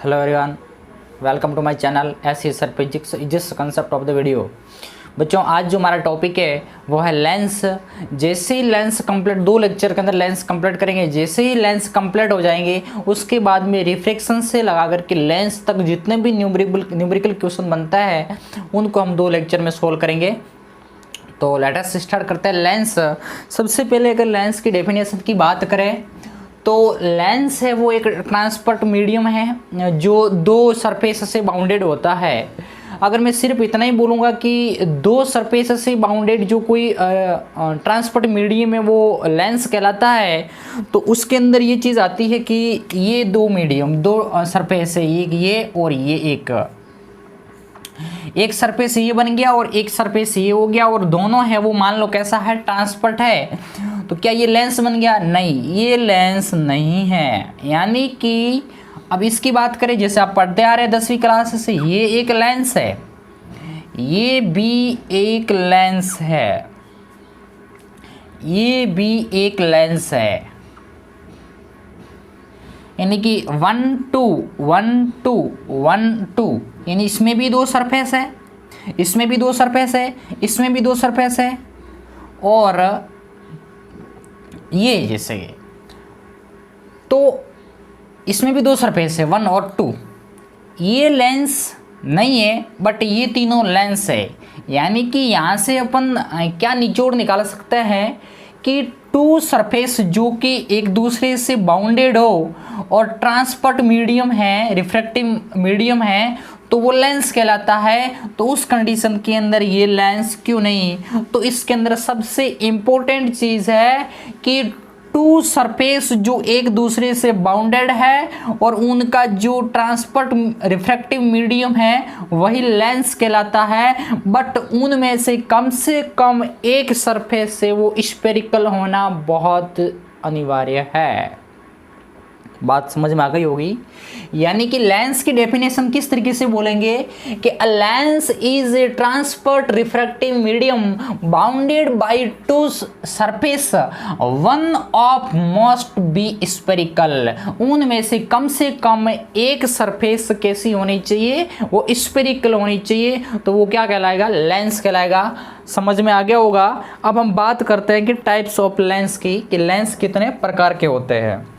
Hello everyone, welcome to my channel SC Sir Physics is concept of the video। बच्चों आज जो हमारा topic है वो है लेंस। जैसे ही लेंस कंप्लीट, 2 लेक्चर के अंदर लेंस कंप्लीट करेंगे। जैसे ही लेंस कंप्लीट हो जाएंगे उसके बाद में रिफ्रैक्शन से लगा करके लेंस तक जितने भी न्यूमेरिकल क्वेश्चन बनता है उनको हम 2 लेक्चर में सोल्व करेंगे। तो लेट अस स्टार्ट करते हैं। लेंस, सबसे पहले अगर लेंस की डेफिनेशन की बात करें तो लेंस है वो एक ट्रांसपोर्ट मीडियम है जो 2 सरफेस से बाउंडेड होता है। अगर मैं सिर्फ इतना ही बोलूँगा कि 2 सरफेस से बाउंडेड जो कोई ट्रांसपोर्ट मीडियम है वो लेंस कहलाता है, तो उसके अंदर ये चीज़ आती है कि ये 2 मीडियम, 2 सरफेस है, ये और ये एक सरफेस ये बन गया और एक सरफेस ये हो गया, और दोनों है वो मान लो कैसा है, ट्रांसपोर्ट है। तो क्या ये लेंस बन गया? नहीं, ये लेंस नहीं है। यानी कि अब इसकी बात करें, जैसे आप पढ़ते आ रहे हैं 10वीं क्लास से, ये एक लेंस है, ये भी एक लेंस है, ये भी एक लेंस है। यानी कि 1 2 1 2 1 2, यानी इसमें भी 2 सरफेस है, इसमें भी 2 सरफेस है, इसमें भी 2 सरफेस है, और ये जैसे तो इसमें भी 2 सरफेस है 1 और 2। ये लेंस नहीं है बट ये तीनों लेंस है। यानी कि यहाँ से अपन क्या निचोड़ निकाल सकते हैं कि 2 सरफेस जो कि एक दूसरे से बाउंडेड हो और ट्रांसपोर्ट मीडियम है, रिफ्रैक्टिव मीडियम है, तो वो लेंस कहलाता है। तो उस कंडीशन के अंदर ये लेंस क्यों नहीं? तो इसके अंदर सबसे इम्पोर्टेंट चीज़ है कि 2 सरफेस जो एक दूसरे से बाउंडेड है और उनका जो ट्रांसपोर्ट रिफ्रैक्टिव मीडियम है वही लेंस कहलाता है। बट उनमें से कम एक सरफेस से वो स्फेरिकल होना बहुत अनिवार्य है। बात समझ में आ गई होगी। यानी कि लेंस की डेफिनेशन किस तरीके से बोलेंगे कि a lens is a transport refractive medium bounded by 2 surface, one of must be spherical. उनमें से कम एक सरफेस कैसी होनी चाहिए? वो स्फेरिकल होनी चाहिए। तो वो क्या कहलाएगा? लेंस कहलाएगा। समझ में आ गया होगा। अब हम बात करते हैं कि टाइप्स ऑफ लेंस की, कि लेंस कितने प्रकार के होते हैं।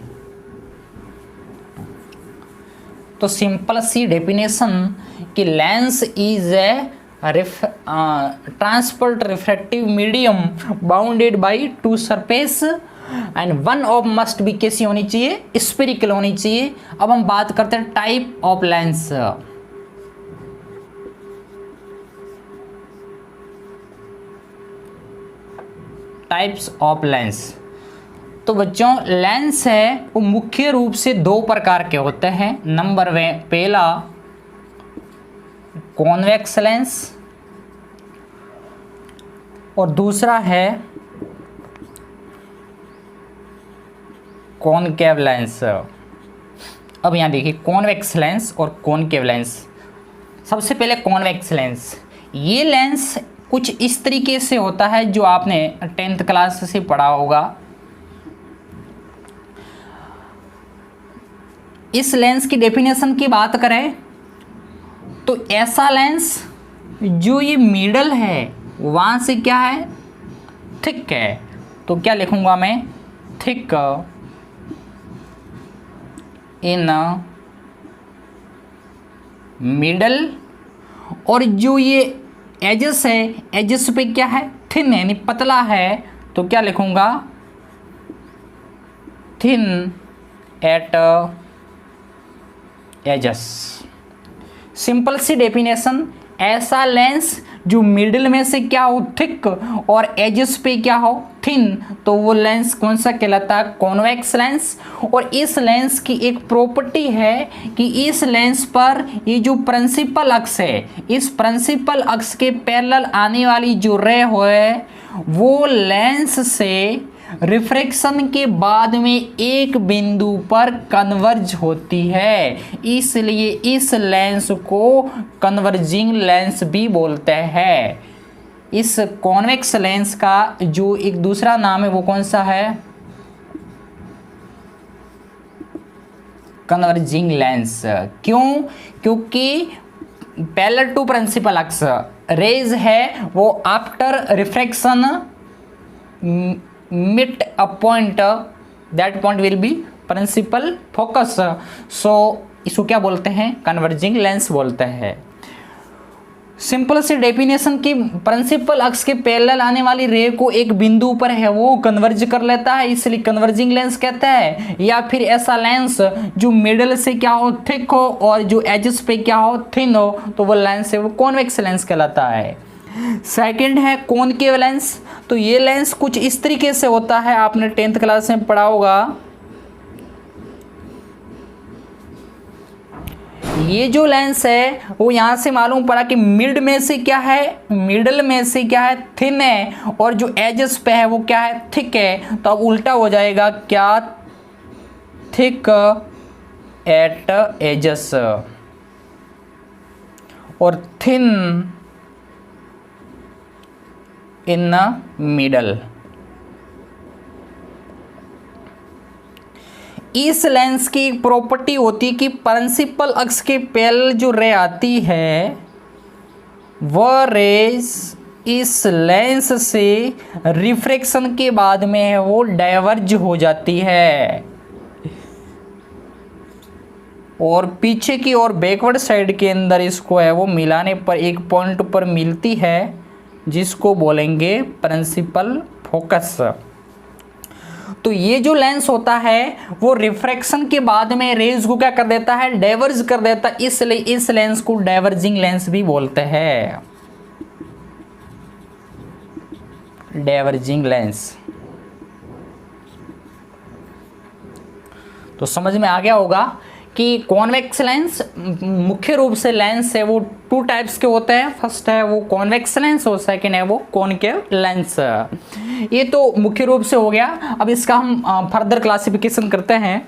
तो सिंपल सी डेफिनेशन कि lens is a transport refractive medium bounded by 2 surface and one of must be कैसी होनी चाहिए? स्फेरिकल होनी चाहिए। अब हम बात करते हैं type of lens. Types of lens, तो बच्चों लेंस है वो मुख्य रूप से 2 प्रकार के होते हैं। नंबर पहला कॉन्वेक्स लेंस और दूसरा है कॉनकेव लेंस। अब यहाँ देखिए कॉन्वेक्स लेंस और कॉनकेव लेंस। सबसे पहले कॉन्वेक्स लेंस। ये लेंस कुछ इस तरीके से होता है जो आपने 10th क्लास से पढ़ा होगा। इस लेंस की डेफिनेशन की बात करें तो ऐसा लेंस जो ये मिडल है वहाँ से क्या है? थिक है। तो क्या लिखूंगा मैं? Thick in middle. और जो ये एजेस है, एजेस पे क्या है? थिन है, यानी पतला है। तो क्या लिखूंगा? Thin at edges. सिंपल सी डेफिनेशन, ऐसा लेंस जो मिडिल में से क्या हो? थिक, और एजेस पे क्या हो? थिन। तो वो लेंस कौन सा कहलाता है? Convex lens. और इस लेंस की एक प्रॉपर्टी है कि इस लेंस पर ये जो प्रिंसिपल अक्ष है, इस प्रिंसिपल अक्ष के पैरेलल आने वाली जो रे है वो लेंस से रिफ्रैक्शन के बाद में एक बिंदु पर कन्वर्ज होती है। इसलिए इस लेंस को कन्वर्जिंग लेंस भी बोलते हैं। इस कॉन्वेक्स लेंस का जो एक दूसरा नाम है वो कौन सा है? Converging lens. क्यों? क्योंकि parallel to principal axis rays है वो after refraction meet a point, that point will be principal focus. So इसको क्या बोलते हैं? कन्वर्जिंग लेंस बोलते हैं। सिंपल सी डेफिनेशन की प्रिंसिपल अक्स के पैरेलल आने वाली रे को एक बिंदु पर है वो कन्वर्ज कर लेता है, इसलिए कन्वर्जिंग लेंस कहता है। या फिर ऐसा लेंस जो मिडल से क्या हो थिक हो और जो एजेस पे क्या हो थिन हो, तो वो लेंस है वो कॉन्वेक्स लेंस कहलाता है। सेकंड है कॉनकेव लेंस। तो ये लेंस कुछ इस तरीके से होता है, आपने 10th क्लास में पढ़ा होगा। ये जो लेंस है वो यहाँ से मालूम पड़ा कि मिड में से क्या है, मिडल में से क्या है, थिन है, और जो एजेस पे है वो क्या है, थिक है। तो अब उल्टा हो जाएगा क्या, थिक एट एजेस और थिन इन मिडल। इस लेंस की एक प्रॉपर्टी होती है कि प्रिंसिपल अक्स के पैरेलल जो रे आती है वह रेज इस लेंस से रिफ्रैक्शन के बाद में है वो डाइवर्ज हो जाती है और पीछे की और बैकवर्ड साइड के अंदर इसको है वो मिलाने पर एक पॉइंट पर मिलती है जिसको बोलेंगे प्रिंसिपल फोकस। तो ये जो लेंस होता है वो रिफ्रैक्शन के बाद में रेज को क्या कर देता है, डाइवर्ज कर देता है, इसलिए इस लेंस को डाइवर्जिंग लेंस भी बोलते हैं, डाइवर्जिंग लेंस। तो समझ में आ गया होगा कि कॉन्वेक्स लेंस मुख्य रूप से लेंस है वो 2 टाइप्स के होते हैं। फर्स्ट है वो कॉन्वेक्स लेंस और सेकंड है वो कॉनकेव लेंस। ये तो मुख्य रूप से हो गया। अब इसका हम फर्दर क्लासिफिकेशन करते हैं।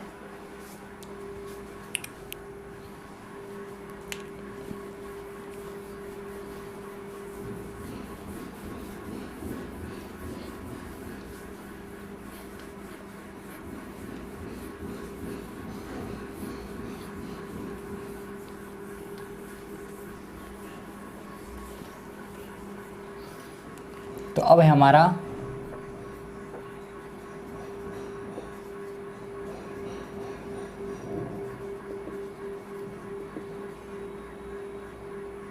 तो अब है हमारा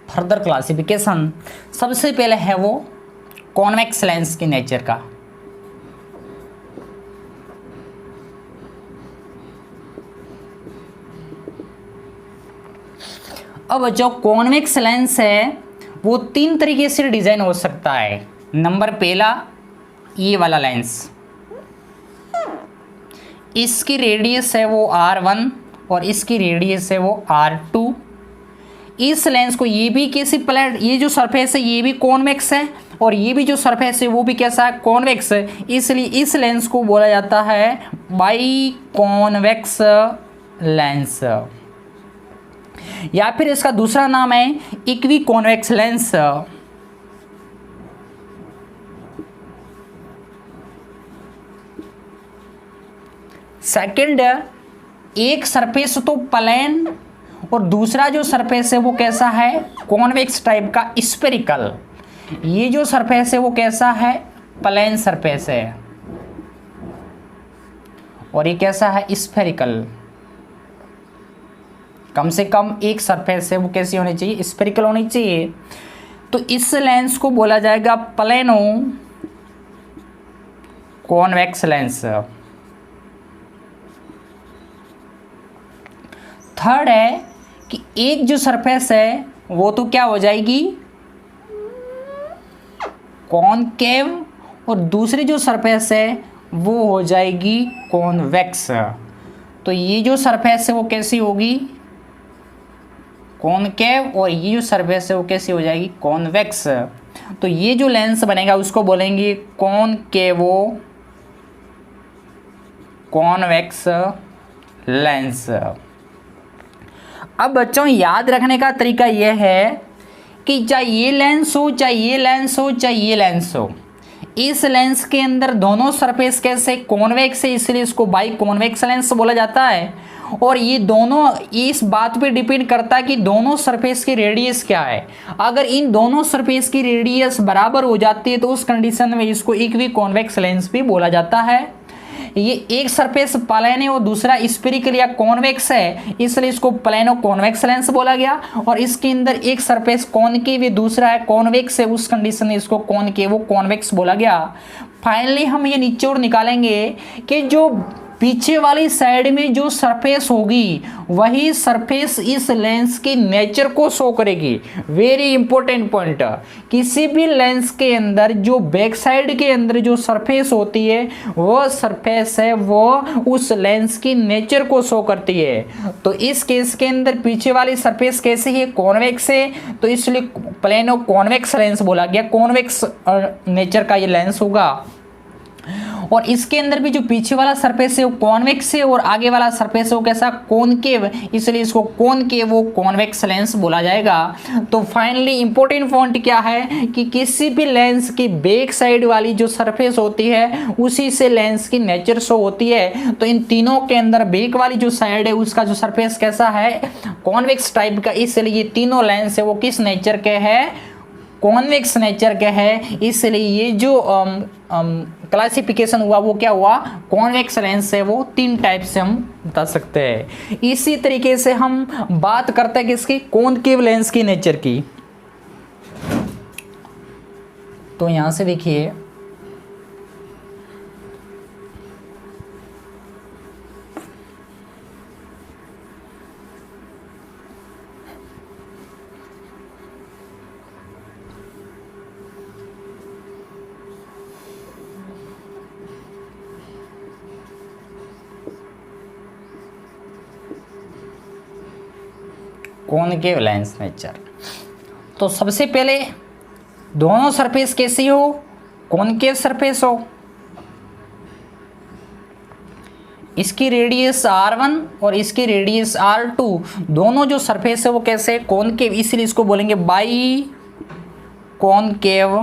फर्दर क्लासिफिकेशन। सबसे पहले है वो कॉन्वेक्स लेंस के नेचर का। अब जो कॉन्वेक्स लेंस है वो 3 तरीके से डिजाइन हो सकता है। नंबर पहला ये वाला लेंस, इसकी रेडियस है वो R1 और इसकी रेडियस है वो R2। इस लेंस को ये भी किसी प्लेट, ये जो सरफेस है ये भी कॉन्वेक्स है और ये भी जो सरफेस है वो भी कैसा है, कॉन्वेक्स है, इसलिए इस लेंस को बोला जाता है बाई कॉन्वेक्स लेंस, या फिर इसका दूसरा नाम है इक्वी कॉन्वेक्स लेंस। सेकंड, एक सरफेस तो प्लेन और दूसरा जो सरफेस है वो कैसा है, कॉन्वेक्स टाइप का स्फेरिकल। ये जो सरफेस है वो कैसा है, प्लेन सरफेस है और ये कैसा है, स्फेरिकल। कम से कम एक सरफेस है वो कैसी होनी चाहिए, स्फेरिकल होनी चाहिए। तो इस लेंस को बोला जाएगा प्लेनो कॉन्वेक्स लेंस। थर्ड है कि एक जो सरफेस है वो तो क्या हो जाएगी, कॉनकेव, और दूसरी जो सरफेस है वो हो जाएगी कॉन्वेक्स। तो ये जो सरफेस है वो कैसी होगी, कॉनकेव, और ये जो सरफेस है वो कैसी हो जाएगी, कॉन्वेक्स। तो ये जो लेंस बनेगा उसको बोलेंगे कॉनकेवो कॉन्वेक्स लेंस। अब बच्चों याद रखने का तरीका यह है कि चाहे ये लेंस हो, चाहे ये लेंस हो, चाहे ये लेंस हो, इस लेंस के अंदर दोनों सरफेस कैसे कॉन्वेक्स है, इसलिए इसको बाई कॉन्वेक्स लेंस बोला जाता है। और ये दोनों इस बात पे डिपेंड करता है कि दोनों सरफेस की रेडियस क्या है। अगर इन दोनों सरफेस की रेडियस बराबर हो जाती है तो उस कंडीशन में इसको इक्वी कॉन्वेक्स लेंस भी बोला जाता है। ये एक सरफेस प्लेन है और दूसरा स्फेरिकल या कॉन्वेक्स है, इसलिए इसको प्लेनो कॉन्वेक्स लेंस बोला गया। और इसके अंदर एक सरफेस कॉनकेव है, दूसरा है कॉन्वेक्स है, उस कंडीशन में इसको कॉनकेव कॉन्वेक्स बोला गया। फाइनली हम ये निचोड़ निकालेंगे कि जो पीछे वाली साइड में जो सरफेस होगी वही सरफेस इस लेंस की नेचर को शो करेगी। वेरी इंपॉर्टेंट पॉइंट, किसी भी लेंस के अंदर जो बैक साइड के अंदर जो सरफेस होती है वो सरफेस है वो उस लेंस की नेचर को शो करती है। तो इस केस के अंदर पीछे वाली सरफेस कैसी है, कॉन्वेक्स है, तो इसलिए प्लेनो कॉन्वेक्स लेंस बोला गया, कॉन्वेक्स नेचर का ये लेंस होगा। और इसके अंदर भी जो पीछे वाला सरफेस है वो कॉन्वेक्स है और आगे वाला सरफेस है वो कैसा, कॉनकेव, इसलिए इसको कॉनकेव कॉन्वेक्स लेंस बोला जाएगा। तो फाइनली इंपॉर्टेंट पॉइंट क्या है कि किसी भी लेंस की बैक साइड वाली जो सरफेस होती है उसी से लेंस की नेचर शो होती है। तो इन तीनों के अंदर बैक वाली जो साइड है उसका जो सरफेस कैसा है, कॉन्वेक्स टाइप का, इसलिए ये तीनों लेंस है वो किस नेचर के है, कॉन्वेक्स नेचर के है। इसलिए ये जो क्लासिफिकेशन हुआ वो क्या हुआ, कॉन्वेक्स लेंस है वो तीन टाइप से हम बता सकते हैं। इसी तरीके से हम बात करते हैं किसकी, कॉनकेव लेंस की नेचर की। तो यहां से देखिए कॉनकेव लेंस नेचर। तो सबसे पहले दोनों सरफेस कैसी हो, कॉनकेव सरफेस हो, इसकी रेडियस r1 और इसकी रेडियस r2, दोनों जो सरफेस है वो कैसे, कॉनकेव, इसलिए इसको बोलेंगे बाई कॉनकेव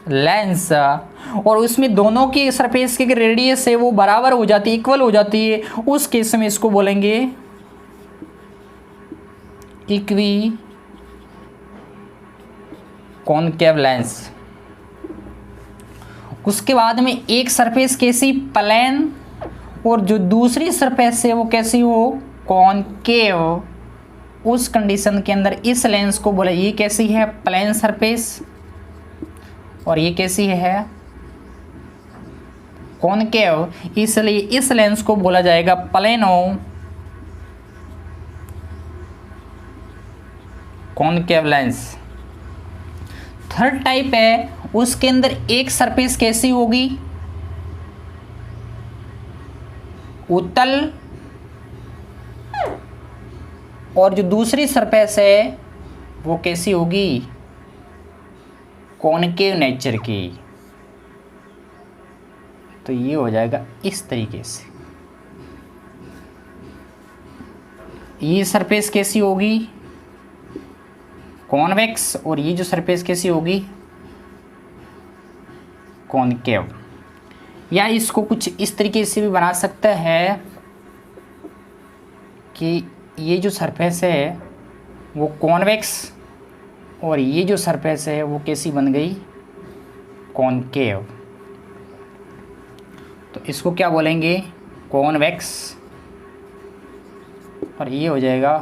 लेंस। और उसमें दोनों की सरफेस की रेडियस है वो बराबर हो जाती है, इक्वल हो जाती है, उस केस में इसको बोलेंगे इक्वी कॉनकेव लेंस। उसके बाद में एक सरफेस कैसी, प्लेन, और जो दूसरी सरफेस है वो कैसी हो, कॉनकेव, उस कंडीशन के अंदर इस लेंस को बोले ये कैसी है, प्लेन सरफेस, और ये कैसी है, कॉनकेव, इसलिए इस लेंस को बोला जाएगा plano concave lens. Third type है, उसके अंदर एक सरफेस कैसी होगी, उत्तल, और जो दूसरी सरफेस है वो कैसी होगी, कॉनकेव नेचर की। तो ये हो जाएगा इस तरीके से, ये सरफेस कैसी होगी, कॉन्वेक्स, और ये जो सरफेस कैसी होगी, कॉनकेव। या इसको कुछ इस तरीके से भी बना सकते हैं कि ये जो सरफेस है वो कॉन्वेक्स और ये जो सरफेस है वो कैसी बन गई, कॉनकेव। तो इसको क्या बोलेंगे, कॉन्वेक्स, और ये हो जाएगा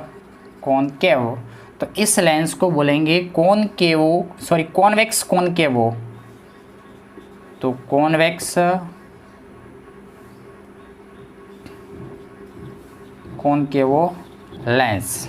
कॉनकेव। तो इस लेंस को बोलेंगे कॉनकेवो, सॉरी कॉन्वेक्स कॉनकेवो। तो कॉन्वेक्स कॉनकेवो लेंस।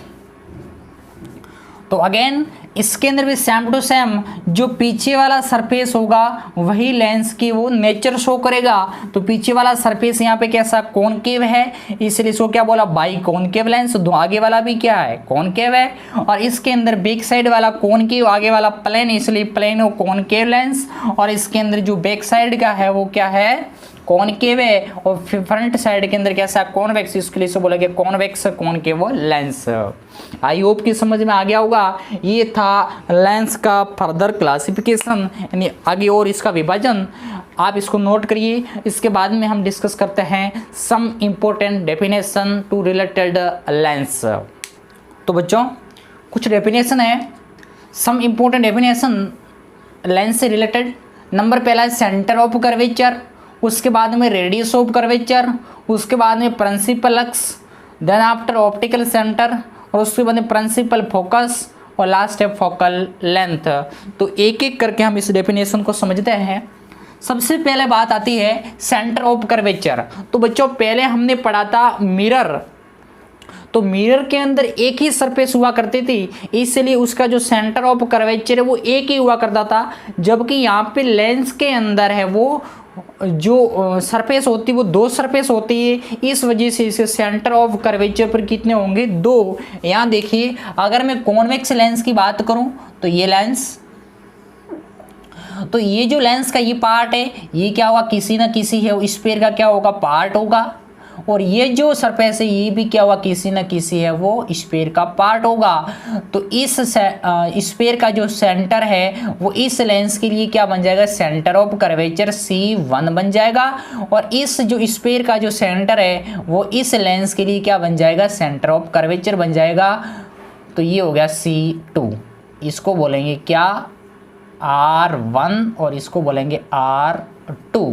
तो अगेन इसके अंदर भी सेम टू सेम जो पीछे वाला सरफेस होगा वही लेंस की वो नेचर शो करेगा। तो पीछे वाला सरफेस यहाँ पे कैसा, कॉनकेव है, इसलिए इसको क्या बोला, बाई कॉनकेव लेंस। दो आगे वाला भी क्या है, कॉनकेव है, और इसके अंदर बैक साइड वाला कॉनकेव, आगे वाला प्लेन, इसलिए प्लेनो कॉनकेव लेंस। और इसके अंदर जो बैक साइड का है वो क्या है, कॉनकेव है, और फ्रंट साइड के अंदर कैसा कॉन्वेक्स, इसके लिए से बोलेंगे convex concave lens. I hope कि समझ में आ गया होगा। ये था लेंस का फर्दर क्लासिफिकेशन, यानी आगे और इसका विभाजन, आप इसको नोट करिए। इसके बाद में हम डिस्कस करते हैं some important definition to related lens. तो बच्चों कुछ डेफिनेशन है, सम इम्पोर्टेंट डेफिनेशन लेंस से रिलेटेड। नंबर पहला है सेंटर ऑफ कर्वेचर, उसके बाद में रेडियस ऑफ कर्वेचर, उसके बाद में प्रिंसिपल अक्स, देन आफ्टर ऑप्टिकल सेंटर, और उसके बाद में प्रिंसिपल फोकस, और लास्ट है फोकल लेंथ। तो एक एक करके हम इस डेफिनेशन को समझते हैं। सबसे पहले बात आती है सेंटर ऑफ कर्वेचर। तो बच्चों पहले हमने पढ़ा था मिरर, तो मिरर के अंदर एक ही सरफेस हुआ करती थी, इसलिए उसका जो सेंटर ऑफ कर्वेचर है वो एक ही हुआ करता था, जबकि यहाँ पे लेंस के अंदर है वो जो सरफेस होती है वो दो सरफेस होती है, इस वजह से इसके सेंटर ऑफ कर्वेचर पर कितने होंगे, दो। यहाँ देखिए अगर मैं कॉन्वेक्स लेंस की बात करूं तो ये लेंस, तो ये जो लेंस का ये पार्ट है ये क्या होगा, किसी ना किसी है स्फीयर का क्या होगा, पार्ट होगा, और ये जो सरफेस है ये भी क्या हुआ, किसी न किसी है वो स्फीयर का पार्ट होगा। तो इस स्फीयर का जो सेंटर है वो इस लेंस के लिए क्या बन जाएगा, सेंटर ऑफ कर्वेचर C1 बन जाएगा, और इस जो स्फीयर का जो सेंटर है वो इस लेंस के लिए क्या बन जाएगा, सेंटर ऑफ कर्वेचर बन जाएगा। तो ये हो गया C2, इसको बोलेंगे क्या, R1, और इसको बोलेंगे R2।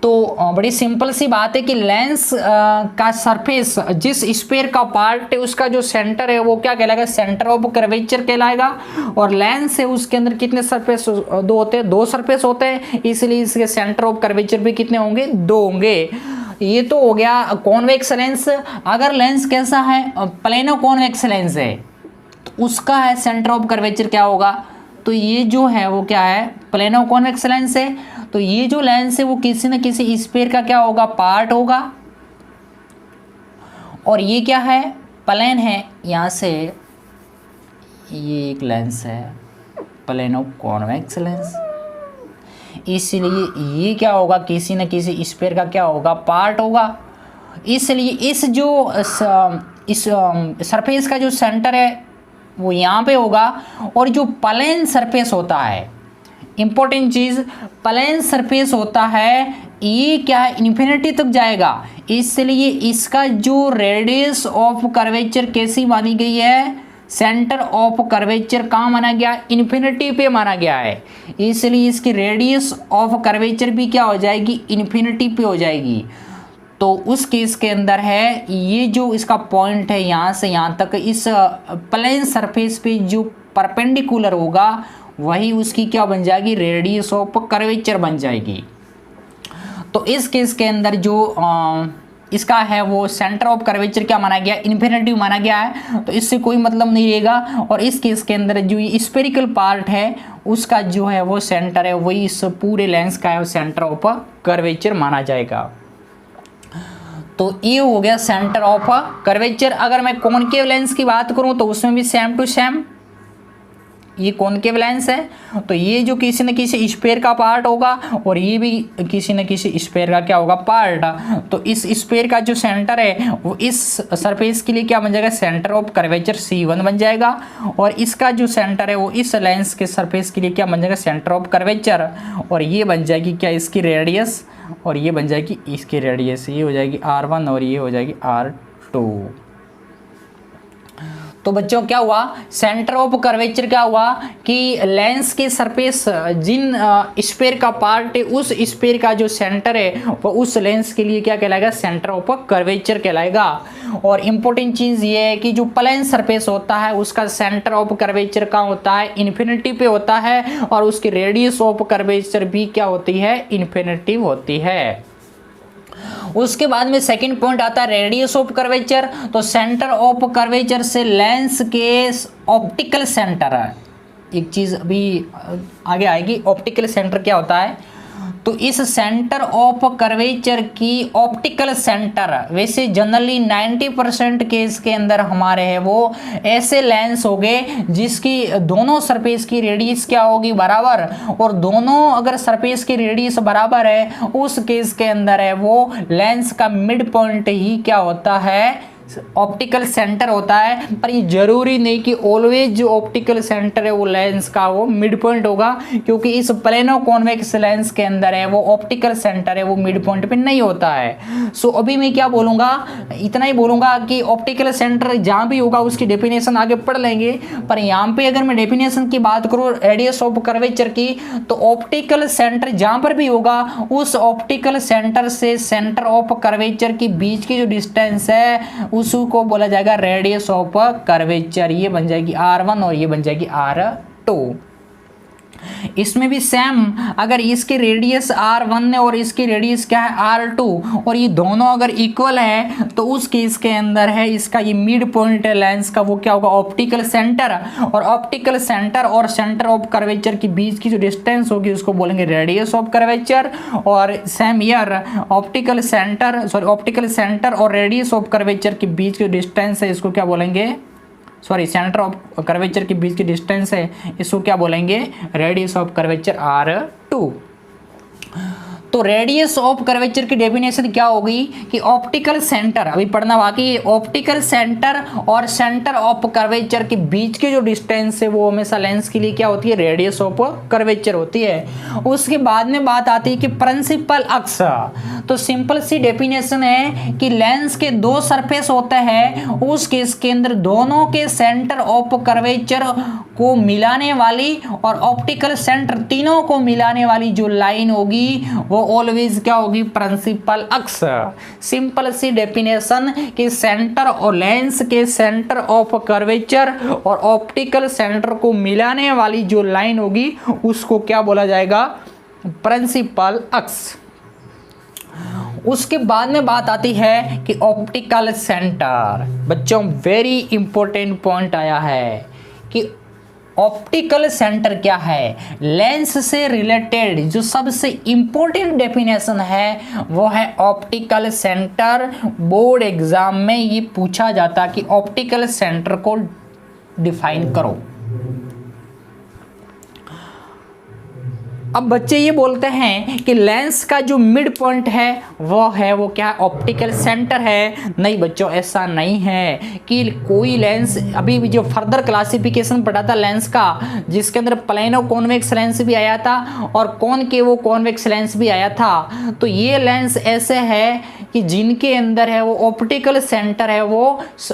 तो बड़ी सिंपल सी बात है कि लेंस का सरफेस जिस स्फीयर का पार्ट है उसका जो सेंटर है वो क्या कहलाएगा, सेंटर ऑफ कर्वेचर कहलाएगा, और लेंस है उसके अंदर कितने सरफेस दो होते हैं, दो सरफेस होते हैं, इसलिए इसके सेंटर ऑफ कर्वेचर भी कितने होंगे, दो होंगे। ये तो हो गया कॉन्वेक्स लेंस। अगर लेंस कैसा है, प्लेनो कॉन्वेक्स लेंस है, तो उसका है सेंटर ऑफ कर्वेचर क्या होगा, तो ये जो है वो क्या है, प्लेनो कॉन्वेक्स लेंस है। तो ये जो लेंस है वो किसी न किसी स्फीयर का क्या होगा, पार्ट होगा, और ये क्या है, प्लेन है। यहाँ से ये एक लेंस है प्लेनो कॉन्वेक्स लेंस, इसलिए ये क्या होगा, किसी न किसी स्फीयर का क्या होगा, पार्ट होगा। इसलिए इस जो इस सरफेस का जो सेंटर है वो यहाँ पे होगा, और जो प्लेन सरफेस होता है, इंपॉर्टेंट चीज, प्लेन सरफेस होता है ये क्या है, इन्फिनिटी तक जाएगा, इसलिए इसका जो रेडियस ऑफ कर्वेचर कैसी मानी गई है, सेंटर ऑफ कर्वेचर कहाँ माना गया, इन्फिनिटी पे माना गया है, इसलिए इसकी रेडियस ऑफ कर्वेचर भी क्या हो जाएगी, इन्फिनिटी पे हो जाएगी। तो उस केस के अंदर है ये जो इसका पॉइंट है यहाँ से यहाँ तक, इस प्लेन सरफेस पे जो परपेंडिकुलर होगा वही उसकी क्या बन जाएगी, रेडियस ऑफ कर्वेचर बन जाएगी। तो इस केस के अंदर जो इसका है वो सेंटर ऑफ कर्वेचर क्या माना गया, इन्फिनिटी माना गया है, तो इससे कोई मतलब नहीं रहेगा। और इस केस के अंदर जो स्फेरिकल पार्ट है उसका जो है वो सेंटर है वही इस पूरे लेंस का है, वो सेंटर ऑफ कर्वेचर माना जाएगा। तो ये हो गया सेंटर ऑफ कर्वेचर। अगर मैं कॉनकेव लेंस की बात करूं तो उसमें भी सेम टू सेम, ये कॉनकेव लेंस है, तो ये जो किसी न किसी स्फीयर का पार्ट होगा, और ये भी किसी न किसी स्फीयर का क्या होगा, पार्ट। तो इस स्फीयर का जो सेंटर है वो इस सरफेस के लिए क्या बन जाएगा, सेंटर ऑफ कर्वेचर C1 बन जाएगा, और इसका जो सेंटर है वो इस लेंस के सरफेस के लिए क्या बन जाएगा, सेंटर ऑफ कर्वेचर, और ये बन जाएगी क्या, इसकी रेडियस, और ये बन जाएगी इसकी रेडियस, ये हो जाएगी R1 और ये हो जाएगी R2। तो बच्चों क्या हुआ, सेंटर ऑफ कर्वेचर क्या हुआ कि लेंस के सरफेस जिन स्फीयर का पार्ट है उस स्फीयर का जो सेंटर है वो उस लेंस के लिए क्या कहलाएगा, सेंटर ऑफ कर्वेचर कहलाएगा। और इम्पोर्टेंट चीज़ ये है कि जो प्लेन सरफेस होता है उसका सेंटर ऑफ कर्वेचर कहाँ होता है, इन्फिनिटी पे होता है, और उसकी रेडियस ऑफ कर्वेचर भी क्या होती है, इन्फिनिटी होती है। उसके बाद में सेकंड पॉइंट आता है रेडियस ऑफ कर्वेचर। तो सेंटर ऑफ कर्वेचर से लेंस के ऑप्टिकल सेंटर, एक चीज़ अभी आगे आएगी, ऑप्टिकल सेंटर क्या होता है, तो इस सेंटर ऑफ कर्वेचर की ऑप्टिकल सेंटर, वैसे जनरली 90% केस के अंदर हमारे है वो ऐसे लेंस हो गए जिसकी दोनों सरफेस की रेडियस क्या होगी, बराबर, और दोनों अगर सरफेस की रेडियस बराबर है उस केस के अंदर है वो लेंस का मिड पॉइंट ही क्या होता है, ऑप्टिकल सेंटर होता है। पर ये जरूरी नहीं कि ऑलवेज जो ऑप्टिकल सेंटर है वो लेंस का वो मिड पॉइंट होगा, क्योंकि इस प्लेनो कॉन्वेक्स लेंस के अंदर है वो ऑप्टिकल सेंटर है वो मिड पॉइंट पे नहीं होता है। सो अभी मैं क्या बोलूँगा, इतना ही बोलूँगा कि ऑप्टिकल सेंटर जहाँ भी होगा उसकी डेफिनेशन आगे पढ़ लेंगे, पर यहाँ पे अगर मैं डेफिनेशन की बात करूँ रेडियस ऑफ कर्वेचर की, तो ऑप्टिकल सेंटर जहाँ पर भी होगा उस ऑप्टिकल सेंटर से सेंटर ऑफ कर्वेचर के बीच की जो डिस्टेंस है उसको बोला जाएगा रेडियस ऑफ कर्वेचर। ये बन जाएगी R1 और ये बन जाएगी R2। इसमें भी सेम, अगर इसकी रेडियस R1 है और इसकी रेडियस क्या है R2 और ये दोनों अगर इक्वल है तो उस केस के अंदर है इसका ये मिड पॉइंट है लेंस का वो क्या होगा, ऑप्टिकल सेंटर, और ऑप्टिकल सेंटर और सेंटर ऑफ कर्वेचर के बीच की जो डिस्टेंस होगी उसको बोलेंगे रेडियस ऑफ कर्वेचर। और सेम ईयर ऑप्टिकल सेंटर और रेडियस ऑफ कर्वेचर के बीच की डिस्टेंस है इसको क्या बोलेंगे, सॉरी सेंटर ऑफ कर्वेचर के बीच की डिस्टेंस है इसको क्या बोलेंगे, रेडियस ऑफ कर्वेचर R2। तो रेडियस ऑफ कर्वेचर की डेफिनेशन क्या होगी कि ऑप्टिकल सेंटर, अभी पढ़ना बाकी, ऑप्टिकल सेंटर और सेंटर ऑफ कर्वेचर के बीच की जो डिस्टेंस है वो हमेशा लेंस के लिए क्या होती है, रेडियस ऑफ कर्वेचर होती है। उसके बाद में बात आती है कि प्रिंसिपल अक्स। तो सिंपल सी डेफिनेशन है कि लेंस के दो सरफेस होते हैं, उस केस के अंदर दोनों के सेंटर ऑफ कर्वेचर को मिलाने वाली और ऑप्टिकल सेंटर तीनों को मिलाने वाली जो लाइन होगी वो ऑलवेज क्या होगी, प्रिंसिपल अक्स। सिंपल सी डेफिनेशन कि सेंटर और लेंस के सेंटर ऑफ कर्वेचर और ऑप्टिकल सेंटर को मिलाने वाली जो लाइन होगी उसको क्या बोला जाएगा, प्रिंसिपल अक्स। उसके बाद में बात आती है कि ऑप्टिकल सेंटर। बच्चों वेरी इंपॉर्टेंट पॉइंट आया है कि ऑप्टिकल सेंटर क्या है, लेंस से रिलेटेड जो सबसे इंपॉर्टेंट डेफिनेशन है वो है ऑप्टिकल सेंटर। बोर्ड एग्जाम में ये पूछा जाता कि ऑप्टिकल सेंटर को डिफाइन करो। अब बच्चे ये बोलते हैं कि लेंस का जो मिड पॉइंट है वो क्या है, ऑप्टिकल सेंटर है। नहीं बच्चों ऐसा नहीं है कि कोई लेंस, अभी जो फर्दर क्लासिफिकेशन पढ़ा था लेंस का जिसके अंदर प्लेनो कॉन्वेक्स लेंस भी आया था और कॉनकेव कॉन्वेक्स लेंस भी आया था, तो ये लेंस ऐसे है कि जिनके अंदर है वो ऑप्टिकल सेंटर है वो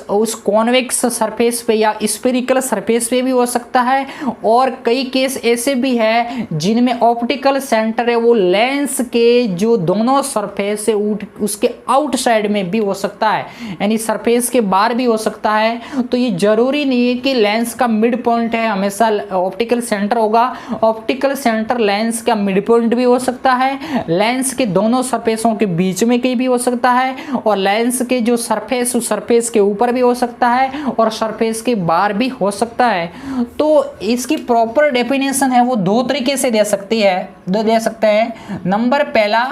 उस कॉन्वेक्स सरफेस पे या स्फेरिकल सरफेस पे भी हो सकता है, और कई केस ऐसे भी है जिनमें ऑप्टिकल सेंटर है वो लेंस के जो दोनों सरफेस से उसके आउटसाइड में भी हो सकता है, यानी सरफेस के बाहर भी हो सकता है। तो ये जरूरी नहीं है कि लेंस का मिड पॉइंट है हमेशा ऑप्टिकल सेंटर होगा। ऑप्टिकल सेंटर लेंस का मिड पॉइंट भी हो सकता है, लेंस के दोनों सरफेसों के बीच में कहीं भी हो सकता है, और लेंस के जो सरफेस उस सरफेस के ऊपर भी हो सकता है और सरफेस के बाहर भी हो सकता है। तो इसकी प्रॉपर डेफिनेशन है वो दो तरीके से दे सकते हैं। नंबर पहला,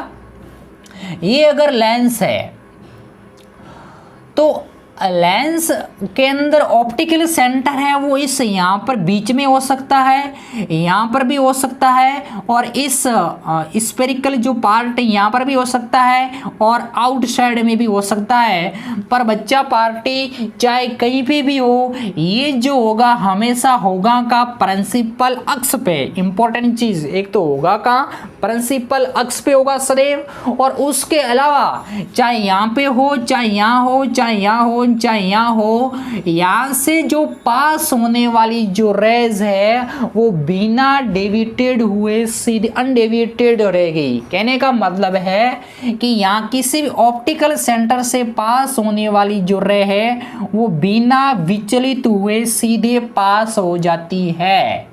ये अगर लेंस है तो लेंस के अंदर ऑप्टिकल सेंटर है वो इस यहाँ पर बीच में हो सकता है, यहाँ पर भी हो सकता है, और इस स्फेरिकल जो पार्ट यहाँ पर भी हो सकता है और आउटसाइड में भी हो सकता है। पर बच्चा पार्टी चाहे कहीं पे भी हो, ये जो होगा हमेशा होगा का प्रिंसिपल अक्ष पे। इंपॉर्टेंट चीज एक तो होगा का प्रिंसिपल अक्ष पे होगा सदैव, और उसके अलावा चाहे यहाँ पे हो चाहे यहाँ हो चाहे यहाँ हो चाहे यहाँ हो, यहाँ से जो पास होने वाली जो रेज है वो बिना डेविएटेड हुए सीधे अनडेविएटेड रहेगी। कहने का मतलब है कि यहाँ किसी भी ऑप्टिकल सेंटर से पास होने वाली जो रे है वो बिना विचलित हुए सीधे पास हो जाती है।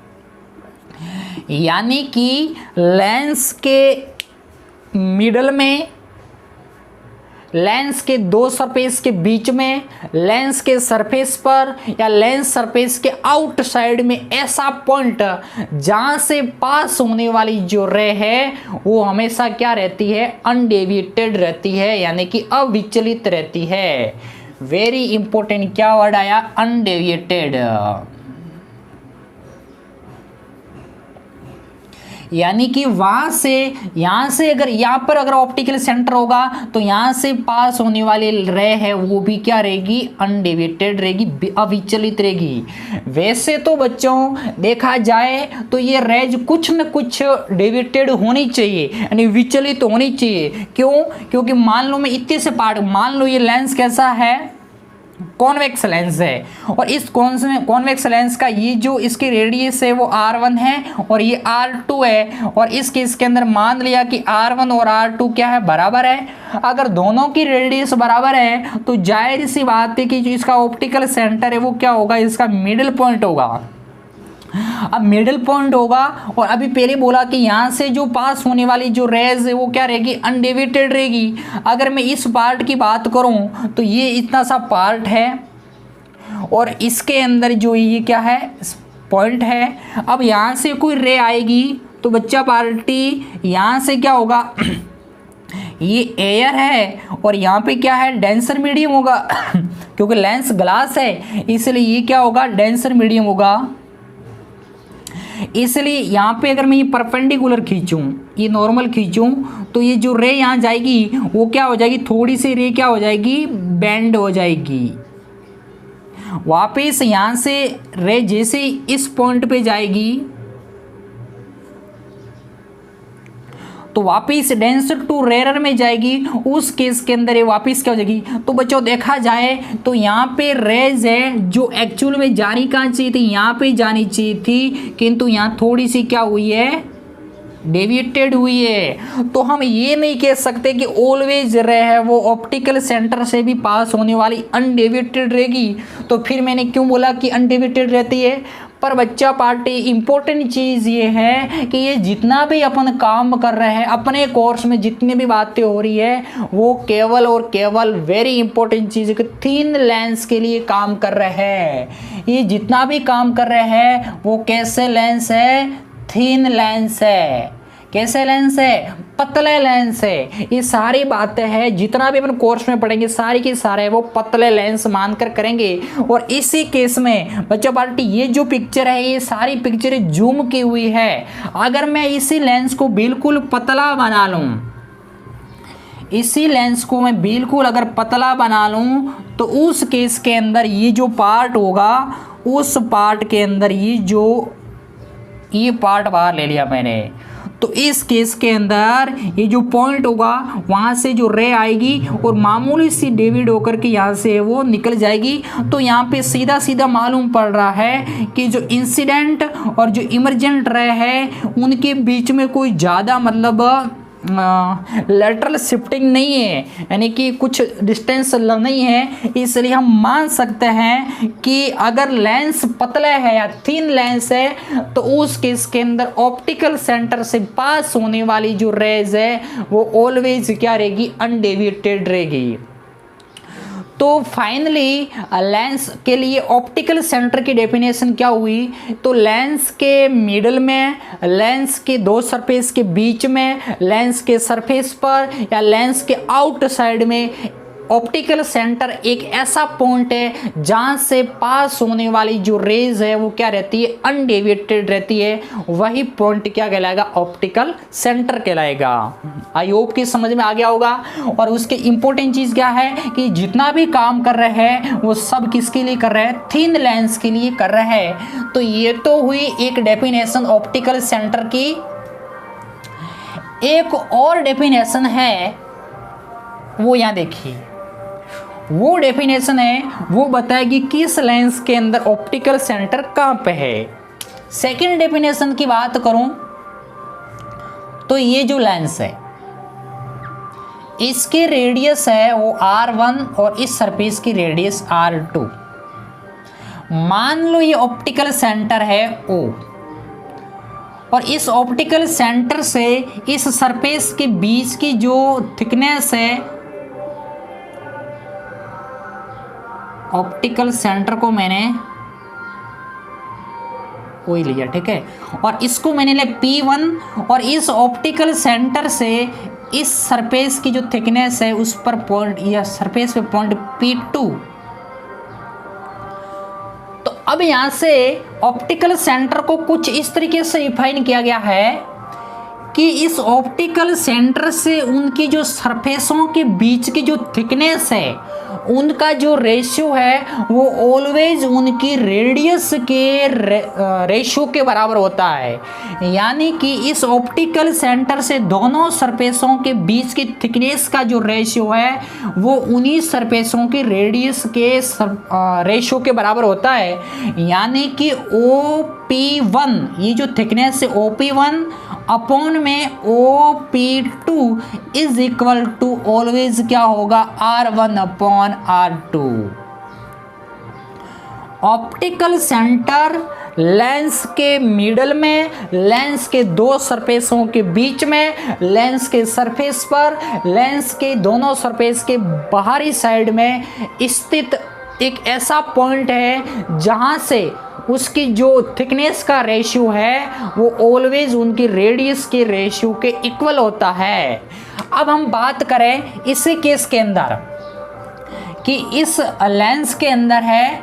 यानी कि लेंस के मिडल में लेंस के दो सरफेस के बीच में, लेंस के सरफेस पर या लेंस सरफेस के आउटसाइड में ऐसा पॉइंट जहां से पास होने वाली जो रे है वो हमेशा क्या रहती है, अनडेविएटेड रहती है, यानी कि अविचलित रहती है। वेरी इंपॉर्टेंट क्या वर्ड आया, अनडेविएटेड। यानी कि वहां से यहां से अगर यहां पर अगर ऑप्टिकल सेंटर होगा तो यहां से पास होने वाली रे है वो भी क्या रहेगी, अनडेविएटेड रहेगी, अविचलित रहेगी। वैसे तो बच्चों देखा जाए तो ये रेज कुछ न कुछ डेविएटेड होनी चाहिए, यानी विचलित होनी चाहिए। क्यों? क्योंकि मान लो मैं इतने से पार्ट, मान लो ये लेंस कैसा है, कॉन्वेक्स लेंस है, और इस कॉन्वेक्स लेंस का ये जो इसकी रेडियस है वो R1 है और ये R2 है, और इस केस के अंदर मान लिया कि R1 और R2 क्या है, बराबर है। अगर दोनों की रेडियस बराबर है तो जाहिर सी बात है कि जो इसका ऑप्टिकल सेंटर है वो क्या होगा, इसका मिडिल पॉइंट होगा। अब मिडिल पॉइंट होगा, और अभी पहले बोला कि यहाँ से जो पास होने वाली जो रेज है वो क्या रहेगी, अनडेविएटेड रहेगी। अगर मैं इस पार्ट की बात करूँ तो ये इतना सा पार्ट है और इसके अंदर जो ये क्या है, पॉइंट है। अब यहाँ से कोई रे आएगी तो बच्चा पार्टी यहाँ से क्या होगा ये एयर है और यहाँ पे क्या है, डेंसर मीडियम होगा क्योंकि लेंस ग्लास है इसलिए ये क्या होगा, डेंसर मीडियम होगा। इसलिए यहाँ पे अगर मैं ये परपेंडिकुलर खींचूं, ये नॉर्मल खींचूं, तो ये जो रे यहाँ जाएगी वो क्या हो जाएगी, थोड़ी सी रे क्या हो जाएगी, बेंड हो जाएगी। वापस यहाँ से रे जैसे इस पॉइंट पे जाएगी तो वापिस डेंसर टू रेयर में जाएगी, उस केस के अंदर ये वापिस क्या हो जाएगी। तो बच्चों देखा जाए तो यहाँ पे रेज है जो एक्चुअल में जानी कहाँ चाहिए थी, यहाँ पे जानी चाहिए थी, किंतु यहाँ थोड़ी सी क्या हुई है, डेविएटेड हुई है। तो हम ये नहीं कह सकते कि ऑलवेज रे है वो ऑप्टिकल सेंटर से भी पास होने वाली अनडेविएटेड रहेगी। तो फिर मैंने क्यों बोला कि अनडेविएटेड रहती है। पर बच्चा पार्टी इम्पोर्टेंट चीज़ ये है कि ये जितना भी अपन काम कर रहे हैं, अपने कोर्स में जितनी भी बातें हो रही है वो केवल और केवल वेरी इंपॉर्टेंट चीज़ है कि थिन लेंस के लिए काम कर रहे हैं। ये जितना भी काम कर रहे हैं वो कैसे लेंस है, थिन लेंस है। कैसे लेंस है, पतले लेंस है। ये सारी बातें हैं जितना भी अपन कोर्स में पढ़ेंगे सारी के सारे वो पतले लेंस मानकर करेंगे। और इसी केस में बच्चों पार्टी ये जो पिक्चर है ये सारी पिक्चरें जूम की हुई है। अगर मैं इसी लेंस को बिल्कुल पतला बना लूँ, इसी लेंस को मैं बिल्कुल अगर पतला बना लूँ तो उस केस के अंदर ये जो पार्ट होगा, उस पार्ट के अंदर ये पार्ट बाहर ले लिया मैंने, तो इस केस के अंदर ये जो पॉइंट होगा वहाँ से जो रे आएगी और मामूली सी डेविड होकर के यहाँ से वो निकल जाएगी। तो यहाँ पे सीधा सीधा मालूम पड़ रहा है कि जो इंसिडेंट और जो इमरजेंट रे है उनके बीच में कोई ज़्यादा मतलब लेटरल शिफ्टिंग नहीं है, यानी कि कुछ डिस्टेंस नहीं है। इसलिए हम मान सकते हैं कि अगर लेंस पतला है या थिन लेंस है तो उस केस के अंदर ऑप्टिकल सेंटर से पास होने वाली जो रेज है वो ऑलवेज क्या रहेगी, अनडेविएटेड रहेगी। तो फाइनली लेंस के लिए ऑप्टिकल सेंटर की डेफिनेशन क्या हुई, तो लेंस के मिडल में, लेंस के दो सरफेस के बीच में, लेंस के सरफेस पर या लेंस के आउटसाइड में ऑप्टिकल सेंटर एक ऐसा पॉइंट है जहां से पास होने वाली जो रेज है वो क्या रहती है, अनडेविएटेड रहती है। वही पॉइंट क्या कहलाएगा, ऑप्टिकल सेंटर कहलाएगा। आई होप कि समझ में आ गया होगा। और उसके इंपॉर्टेंट चीज़ क्या है कि जितना भी काम कर रहे हैं वो सब किसके लिए कर रहे हैं, थिन लेंस के लिए कर रहे हैं। तो ये तो हुई एक डेफिनेशन ऑप्टिकल सेंटर की। एक और डेफिनेशन है वो यहाँ देखिए, वो डेफिनेशन है वो बताएगी किस लेंस के अंदर ऑप्टिकल सेंटर कहाँ पे है। सेकंड डेफिनेशन की बात करूं तो ये जो लेंस है इसके रेडियस है वो R1 और इस सरफेस की रेडियस R2। मान लो ये ऑप्टिकल सेंटर है O और इस ऑप्टिकल सेंटर से इस सरफेस के बीच की जो थिकनेस है ऑप्टिकल सेंटर को मैंने वही लिया, ठीक है, और इसको मैंने लिया P1 और इस ऑप्टिकल सेंटर से इस सरफेस की जो थिकनेस है उस पर पॉइंट या सरफेस पे पॉइंट P2। तो अब यहां से ऑप्टिकल सेंटर को कुछ इस तरीके से डिफाइन किया गया है कि इस ऑप्टिकल सेंटर से उनकी जो सरफेसों के बीच की जो थिकनेस है उनका जो रेशियो है वो ऑलवेज उनकी रेडियस के रेशियो के बराबर होता है। यानी कि इस ऑप्टिकल सेंटर से दोनों सरफेसों के बीच की थिकनेस का जो रेशियो है वो उन्हीं सरफेसों की रेडियस के रेशियो के बराबर होता है। यानी कि OP1 ये जो थिकनेस है OP1 अपॉन में OP2 is equal to always क्या होगा R1 upon R2। Optical centre lens के मिडल में, लेंस के दो सरफेसों के बीच में, लेंस के सरफेस पर, लेंस के दोनों सरफेस के बाहरी साइड में स्थित एक ऐसा पॉइंट है जहां से उसकी जो थिकनेस का रेशियो है वो ऑलवेज उनकी रेडियस के रेशियो के इक्वल होता है। अब हम बात करें इसी केस के अंदर कि इस लेंस के अंदर है,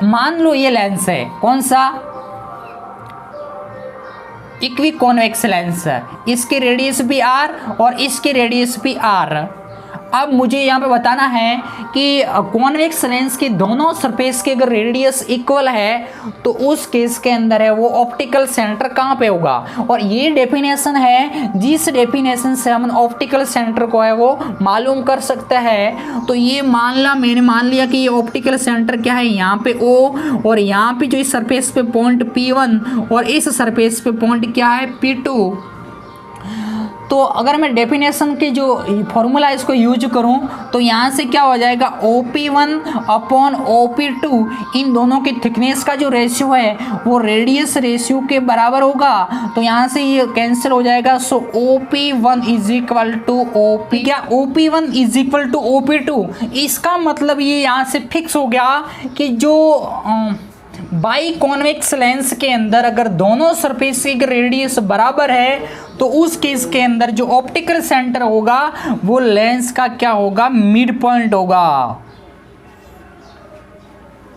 मान लो ये लेंस है कौन सा, इक्वी कॉन्वेक्स लेंस है, इसकी रेडियस भी R और इसकी रेडियस भी R। अब मुझे यहाँ पे बताना है कि कॉन्वेक्स लेंस की दोनों सरफेस की अगर रेडियस इक्वल है तो उस केस के अंदर है वो ऑप्टिकल सेंटर कहाँ पे होगा। और ये डेफिनेशन है जिस डेफिनेशन से हम ऑप्टिकल सेंटर को है वो मालूम कर सकते हैं। तो ये मैंने मान लिया कि ये ऑप्टिकल सेंटर क्या है, यहाँ पे O और यहाँ पे जो इस सरफेस पे पॉइंट P1 और इस सरफेस पे पॉइंट क्या है P2। तो अगर मैं डेफिनेशन के जो फॉर्मूला इसको यूज करूं तो यहाँ से क्या हो जाएगा OP1 अपॉन OP2 इन दोनों की थिकनेस का जो रेशियो है वो रेडियस रेशियो के बराबर होगा। तो यहाँ से ये कैंसिल हो जाएगा। So OP1 is equal to OP क्या OP1 is equal to OP2। इसका मतलब ये यहाँ से फिक्स हो गया कि जो बाई कॉन्वेक्स लेंस के अंदर अगर दोनों सरफेस की रेडियस बराबर है तो उस केस के अंदर जो ऑप्टिकल सेंटर होगा वो लेंस का क्या होगा, मिड पॉइंट होगा।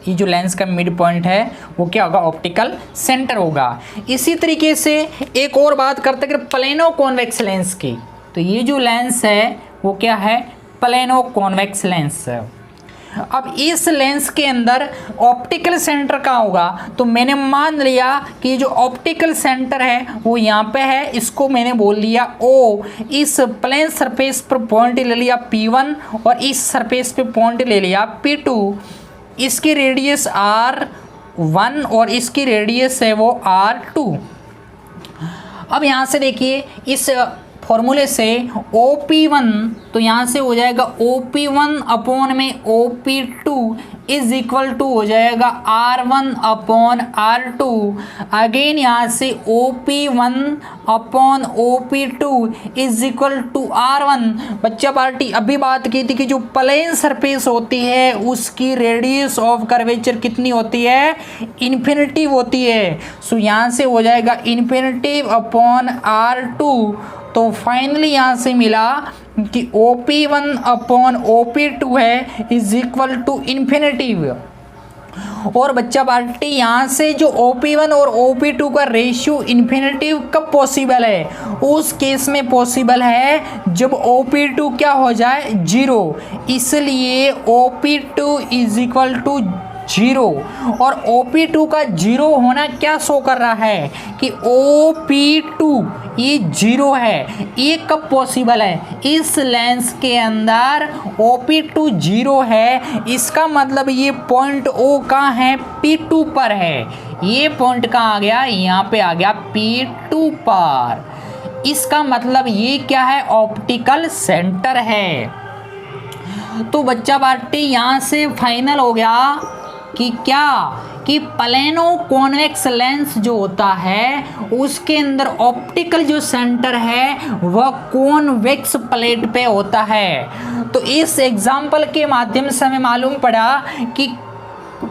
ये जो लेंस का मिड पॉइंट है वो क्या होगा, ऑप्टिकल सेंटर होगा। इसी तरीके से एक और बात करते हैं प्लेनो कॉन्वेक्स लेंस की। तो ये जो लेंस है वो क्या है, प्लेनो कॉन्वेक्स लेंस है। अब इस लेंस के अंदर ऑप्टिकल सेंटर कहाँ होगा, तो मैंने मान लिया कि जो ऑप्टिकल सेंटर है वो यहाँ पे है, इसको मैंने बोल दिया O। इस प्लेन सरफेस पर पॉइंट ले लिया P1 और इस सरफेस पे पॉइंट ले लिया P2। इसकी रेडियस R1 और इसकी रेडियस है वो R2। अब यहाँ से देखिए इस फॉर्मूले से OP1 तो यहाँ से हो जाएगा OP1 अपॉन में OP2 इज इक्वल टू हो जाएगा R1 अपॉन R2। अगेन यहाँ से OP1 upon OP2 is equal to R1। बच्चा पार्टी अभी बात की थी कि जो प्लेन सरफेस होती है उसकी रेडियस ऑफ कर्वेचर कितनी होती है, इन्फिनिटिव होती है। सो यहाँ से हो जाएगा इन्फिनिटिव अपॉन R2। तो फाइनली यहाँ से मिला कि OP1 अपॉन OP2 है इज इक्वल टू इन्फिनिटिव। और बच्चा पार्टी यहाँ से जो OP1 और OP2 का रेशियो इन्फिनिटिव कब पॉसिबल है, उस केस में पॉसिबल है जब OP2 क्या हो जाए, 0। इसलिए OP2 इज इक्वल टू 0। और OP2 का 0 होना क्या शो कर रहा है कि OP2 ये 0 है। ये कब पॉसिबल है, इस लेंस के अंदर OP2 0 है। इसका मतलब ये पॉइंट O कहाँ है, P2 पर है। ये पॉइंट कहाँ आ गया, यहाँ पे आ गया P2 पर। इसका मतलब ये क्या है, ऑप्टिकल सेंटर है। तो बच्चा पार्टी यहाँ से फाइनल हो गया कि क्या कि प्लेनो कॉन्वेक्स लेंस जो होता है उसके अंदर ऑप्टिकल जो सेंटर है वह कॉन्वेक्स प्लेट पे होता है। तो इस एग्जाम्पल के माध्यम से हमें मालूम पड़ा कि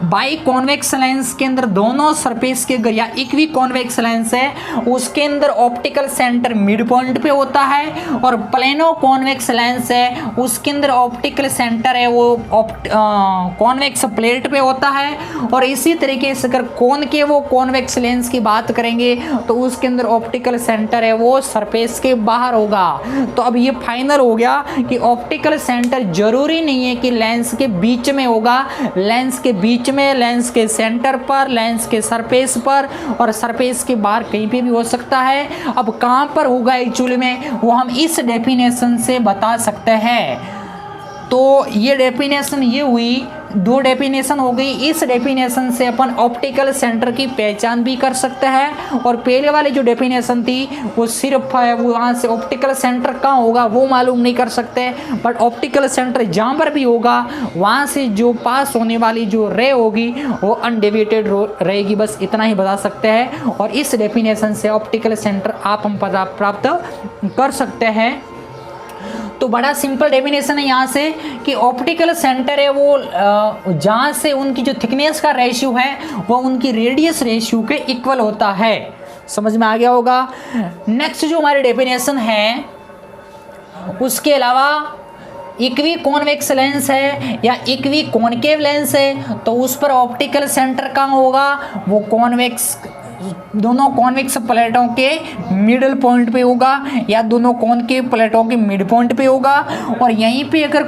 बाई कॉन्वेक्स लेंस के अंदर दोनों सरफेस के या इक्वी कॉन्वेक्स लेंस है उसके अंदर ऑप्टिकल सेंटर मिड पॉइंट पे होता है, और प्लेनो कॉन्वेक्स लेंस है उसके अंदर ऑप्टिकल सेंटर है वो कॉन्वेक्स प्लेट पे होता है। और इसी तरीके से अगर कॉनकेव कॉन्वेक्स लेंस की बात करेंगे तो उसके अंदर ऑप्टिकल सेंटर है वो सरफेस के बाहर होगा। तो अब ये फाइनल हो गया कि ऑप्टिकल सेंटर जरूरी नहीं है कि लेंस के बीच में होगा, लेंस के बीच में, लेंस के सेंटर पर, लेंस के सरफेस पर और सरफेस के बाहर कहीं पे भी हो सकता है। अब कहां पर होगा एक्चुअली में वो हम इस डेफिनेशन से बता सकते हैं। तो ये डेफिनेशन ये हुई, दो डेफिनेशन हो गई। इस डेफिनेशन से अपन ऑप्टिकल सेंटर की पहचान भी कर सकते हैं, और पहले वाली जो डेफिनेशन थी वो सिर्फ है वो वहाँ से ऑप्टिकल सेंटर कहाँ होगा वो मालूम नहीं कर सकते, बट ऑप्टिकल सेंटर जहाँ पर भी होगा वहाँ से जो पास होने वाली जो रे होगी वो अनडेविएटेड रहेगी, बस इतना ही बता सकते हैं। और इस डेफिनेशन से ऑप्टिकल सेंटर आप हम पता प्राप्त कर सकते हैं। तो बड़ा सिंपल डेफिनेशन है यहाँ से कि ऑप्टिकल सेंटर है वो जहाँ से उनकी जो थिकनेस का रेशियो है वो उनकी रेडियस रेशियो के इक्वल होता है। समझ में आ गया होगा। नेक्स्ट जो हमारी डेफिनेशन है उसके अलावा इक्वी कॉन्वेक्स लेंस है या इक्वी कॉनकेव लेंस है तो उस पर ऑप्टिकल सेंटर कहाँ होगा, वो कॉन्वेक्स दोनों कॉन्वेक्स प्लेटों के मिडल पॉइंट पे होगा या दोनों कॉनकेव प्लेटों के मिड पॉइंट पे होगा। और यहीं पे अगर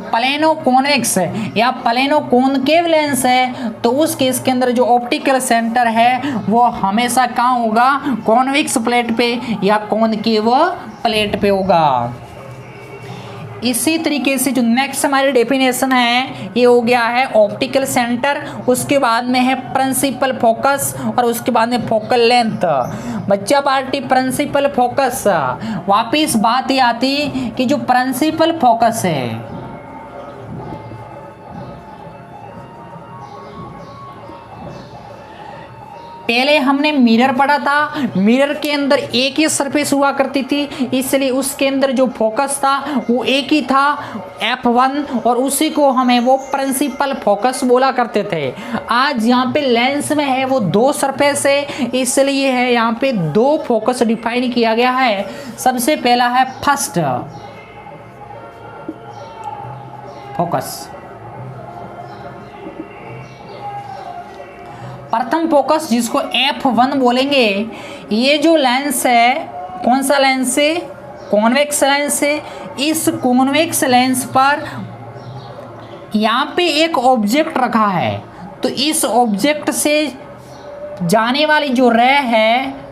प्लेनो कॉन्वेक्स है या प्लेनो कॉनकेव लेंस है तो उस केस के अंदर जो ऑप्टिकल सेंटर है वो हमेशा कहाँ होगा, कॉन्वेक्स प्लेट पे या कॉनकेव प्लेट पे होगा। इसी तरीके से जो नेक्स्ट हमारी डेफिनेशन है ये हो गया है ऑप्टिकल सेंटर, उसके बाद में है प्रिंसिपल फोकस और उसके बाद में फोकल लेंथ। बच्चा पार्टी प्रिंसिपल फोकस, वापिस बात ये आती कि जो प्रिंसिपल फोकस है पहले हमने मिरर पढ़ा था, मिरर के अंदर एक ही सरफेस हुआ करती थी इसलिए उसके अंदर जो फोकस था वो एक ही था F1 और उसी को हमें वो प्रिंसिपल फोकस बोला करते थे। आज यहाँ पे लेंस में है वो दो सरफेस है इसलिए है यहाँ पे दो फोकस डिफाइन किया गया है। सबसे पहला है फर्स्ट फोकस, प्रथम फोकस जिसको F1 बोलेंगे। ये जो लेंस है कौन सा लेंस है, कॉन्वेक्स लेंस है। इस कॉन्वेक्स लेंस पर यहाँ पे एक ऑब्जेक्ट रखा है तो इस ऑब्जेक्ट से जाने वाली जो रे है,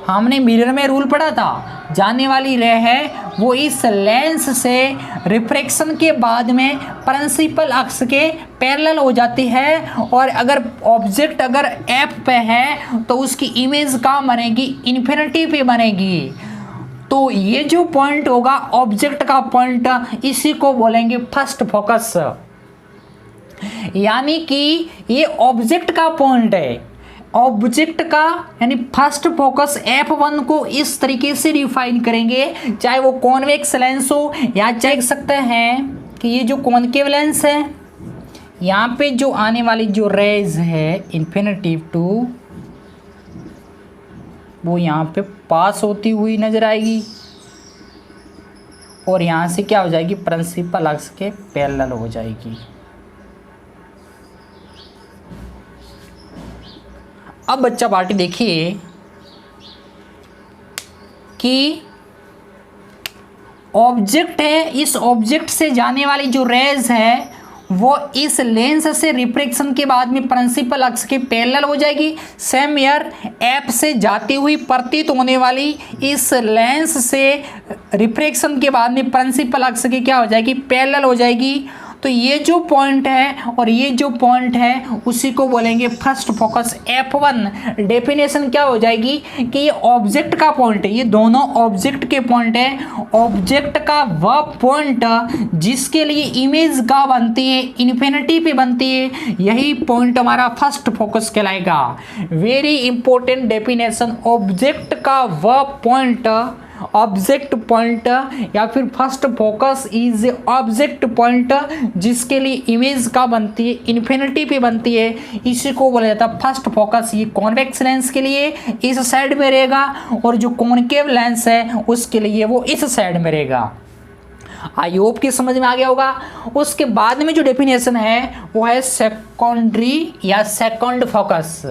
हमने मिरर में रूल पढ़ा था, जाने वाली रे है वो इस लेंस से रिफ्रैक्शन के बाद में प्रिंसिपल अक्ष के पैरेलल हो जाती है। और अगर ऑब्जेक्ट अगर F पे है तो उसकी इमेज कहाँ बनेगी, इन्फिनिटी पे बनेगी। तो ये जो पॉइंट होगा ऑब्जेक्ट का पॉइंट, इसी को बोलेंगे फर्स्ट फोकस, यानी कि ये ऑब्जेक्ट का पॉइंट है। ऑब्जेक्ट का यानी फर्स्ट फोकस F1 को इस तरीके से डिफाइन करेंगे, चाहे वो कॉन्वेक्स लेंस हो या चाहे सकते हैं कि ये जो कॉनकेव लेंस है यहाँ पे जो आने वाली जो रेज है इन्फिनिटी टू वो यहाँ पे पास होती हुई नजर आएगी और यहाँ से क्या हो जाएगी, प्रिंसिपल अक्ष के पैरेलल हो जाएगी। अब बच्चा पार्टी देखिए कि ऑब्जेक्ट है, इस ऑब्जेक्ट से जाने वाली जो रेज है वो इस लेंस से रिफ्रैक्शन के बाद में प्रिंसिपल अक्ष के पैरेलल हो जाएगी। सेम ईयर F से जाती हुई प्रतीत होने वाली इस लेंस से रिफ्रैक्शन के बाद में प्रिंसिपल अक्ष की क्या हो जाएगी, पैरेलल हो जाएगी। तो ये जो पॉइंट है और ये जो पॉइंट है उसी को बोलेंगे फर्स्ट फोकस F1। डेफिनेशन क्या हो जाएगी कि ये ऑब्जेक्ट का पॉइंट है, ये दोनों ऑब्जेक्ट के पॉइंट है। ऑब्जेक्ट का वह पॉइंट जिसके लिए इमेज का बनती है, इन्फिनिटी पे बनती है, यही पॉइंट हमारा फर्स्ट फोकस कहलाएगा। वेरी इंपॉर्टेंट डेफिनेशन, ऑब्जेक्ट का वह पॉइंट, ऑब्जेक्ट पॉइंट या फिर first focus is object point जिसके लिए इमेज का बनती है, इन्फिनिटी पे बनती है, इसी को बोला जाता है फर्स्ट फोकस। ये कॉन्वेक्स लेंस के लिए इस साइड में रहेगा और जो कॉनकेव लेंस है उसके लिए वो इस साइड में रहेगा। आई होप कि समझ में आ गया होगा। उसके बाद में जो डेफिनेशन है वो है सेकेंडरी या सेकंड फोकस।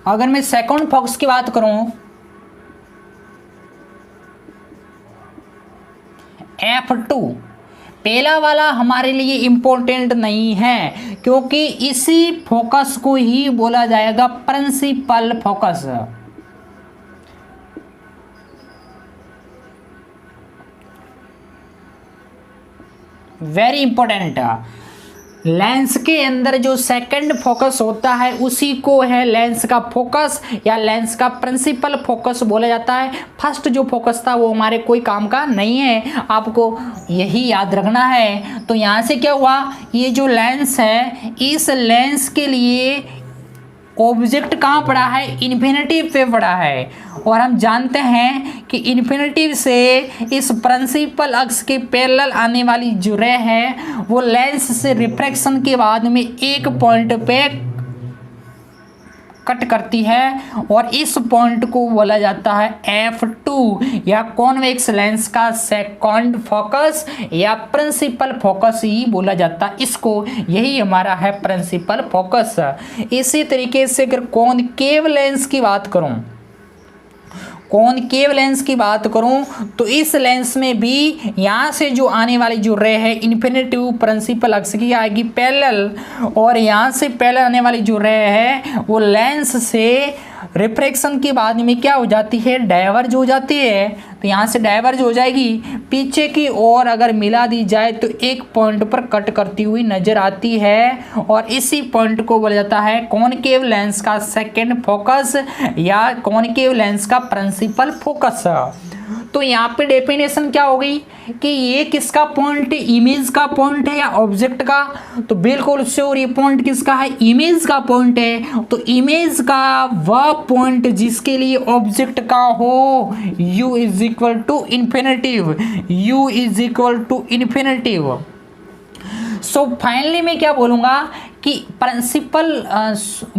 अगर मैं सेकंड फोकस की बात करूं, F2, पहला वाला हमारे लिए इंपॉर्टेंट नहीं है क्योंकि इसी फोकस को ही बोला जाएगा principal focus. Very important, lens के अंदर जो सेकंड फोकस होता है उसी को है लेंस का फोकस या लेंस का प्रिंसिपल फोकस बोला जाता है। फर्स्ट जो फोकस था वो हमारे कोई काम का नहीं है, आपको यही याद रखना है। तो यहाँ से क्या हुआ, ये जो लेंस है इस लेंस के लिए ऑब्जेक्ट कहाँ पड़ा है, इन्फिनिटी पे पड़ा है, और हम जानते हैं कि इन्फिनिटी से इस प्रिंसिपल अक्ष के पैरेलल आने वाली जो रे है वो लेंस से रिफ्रैक्शन के बाद में एक पॉइंट पे कट करती है और इस पॉइंट को बोला जाता है F2 या कॉन्वेक्स लेंस का सेकंड फोकस या प्रिंसिपल फोकस ही बोला जाता है इसको, यही हमारा है प्रिंसिपल फोकस। इसी तरीके से अगर कॉनकेव लेंस की बात करूं, कॉनकेव लेंस की बात करूं तो इस लेंस में भी यहाँ से जो आने वाली जो रे है इन्फिनिटी प्रिंसिपल अक्ष की आएगी पैरेलल, और यहाँ से पैरेलल आने वाली जो रे है वो लेंस से रिफ्रैक्शन के बाद में क्या हो जाती है, डाइवर्ज हो जाती है। तो यहाँ से डाइवर्ज हो जाएगी, पीछे की ओर अगर मिला दी जाए तो एक पॉइंट पर कट करती हुई नजर आती है और इसी पॉइंट को बोला जाता है कॉनकेव लेंस का सेकंड फोकस या कॉनकेव लेंस का प्रिंसिपल फोकस। तो यहाँ पे डेफिनेशन क्या हो गई कि ये किसका पॉइंट है, इमेज का पॉइंट है या ऑब्जेक्ट का, तो बिल्कुल श्योर ये पॉइंट किसका है, इमेज का पॉइंट है। तो इमेज का वह पॉइंट जिसके लिए ऑब्जेक्ट का हो u is equal to infinitive, u is equal to infinitive. So finally मैं क्या बोलूँगा कि प्रिंसिपल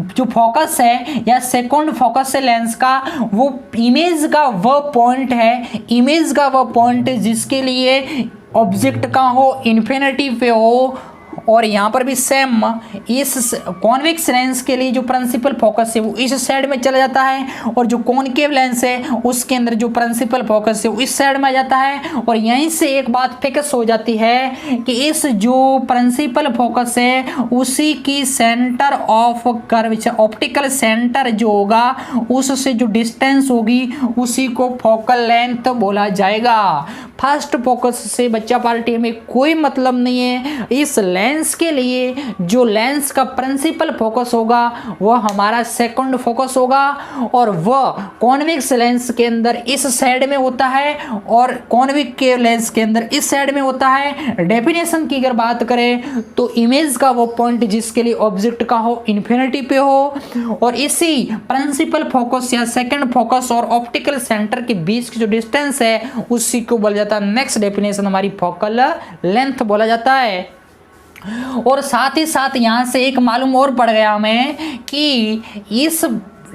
जो फोकस है या सेकंड फोकस है लेंस का, वो इमेज का वह पॉइंट है, इमेज का वह पॉइंट जिसके लिए ऑब्जेक्ट का हो इन्फिनिटी पे हो। और यहाँ पर भी सेम इस कॉन्वेक्स लेंस के लिए जो प्रिंसिपल फोकस है वो इस साइड में चला जाता है और जो कॉनकेव लेंस है उसके अंदर जो प्रिंसिपल फोकस है वो इस साइड में आ जाता है। और यहीं से एक बात फिक्स हो जाती है कि इस जो प्रिंसिपल फोकस है उसी की centre of curvature, optical centre जो होगा उससे जो डिस्टेंस होगी उसी को फोकल लेंथ बोला जाएगा। फर्स्ट फोकस से बच्चा पार्टी में कोई मतलब नहीं है। इस लेंस के लिए जो लेंस का प्रिंसिपल फोकस होगा वह हमारा सेकंड फोकस होगा और वह कॉन्वेक्स लेंस के अंदर इस साइड में होता है और कॉन्वेक्स लेंस के अंदर इस साइड में होता है। डेफिनेशन की अगर बात करें तो इमेज का वो पॉइंट जिसके लिए ऑब्जेक्ट का हो इन्फिनिटी पे हो और इसी प्रिंसिपल फोकस या सेकंड फोकस और ऑप्टिकल सेंटर के बीच की जो डिस्टेंस है उसी को बोला जाता है, नेक्स्ट डेफिनेशन हमारी फोकल लेंथ बोला जाता है। और साथ ही साथ यहाँ से एक मालूम और पड़ गया हमें कि इस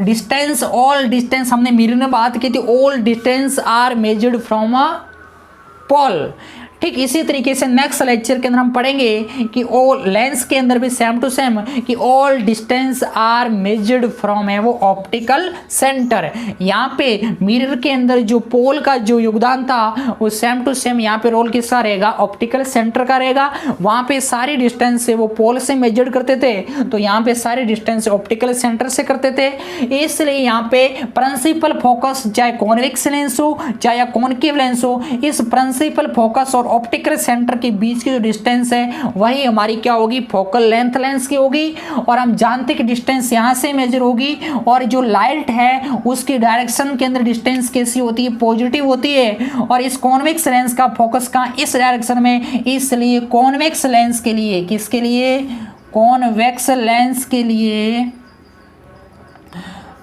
डिस्टेंस, ऑल डिस्टेंस, हमने मिरर में बात की थी, all distance are measured from a pole. ठीक इसी तरीके से नेक्स्ट लेक्चर के अंदर हम पढ़ेंगे कि ऑल लेंस के अंदर भी सेम टू सेम कि all distance are measured from है वो ऑप्टिकल सेंटर। यहाँ पे मिरर के अंदर जो पोल का जो योगदान था वो सेम टू सेम यहाँ पे रोल किसका रहेगा, ऑप्टिकल सेंटर का रहेगा। वहाँ पे सारी डिस्टेंस से वो पोल से मेजर्ड करते थे, तो यहाँ पे सारी डिस्टेंस ऑप्टिकल सेंटर से करते थे। इसलिए यहाँ पे प्रिंसिपल फोकस चाहे कॉन्वेक्स लेंस हो चाहे कॉनकेव लेंस हो, इस प्रिंसिपल फोकस और ऑप्टिकल सेंटर के बीच की जो डिस्टेंस है वही हमारी क्या होगी, फोकल लेंथ लेंस की होगी। और हम जानते कि डिस्टेंस यहाँ से मेजर होगी और जो लाइट है उसकी डायरेक्शन के अंदर डिस्टेंस कैसी होती है, पॉजिटिव होती है। और इस कॉन्वेक्स लेंस का फोकस कहाँ, इस डायरेक्शन में, इसलिए कॉन्वेक्स लेंस के लिए, किसके लिए, कॉन्वेक्स लेंस के लिए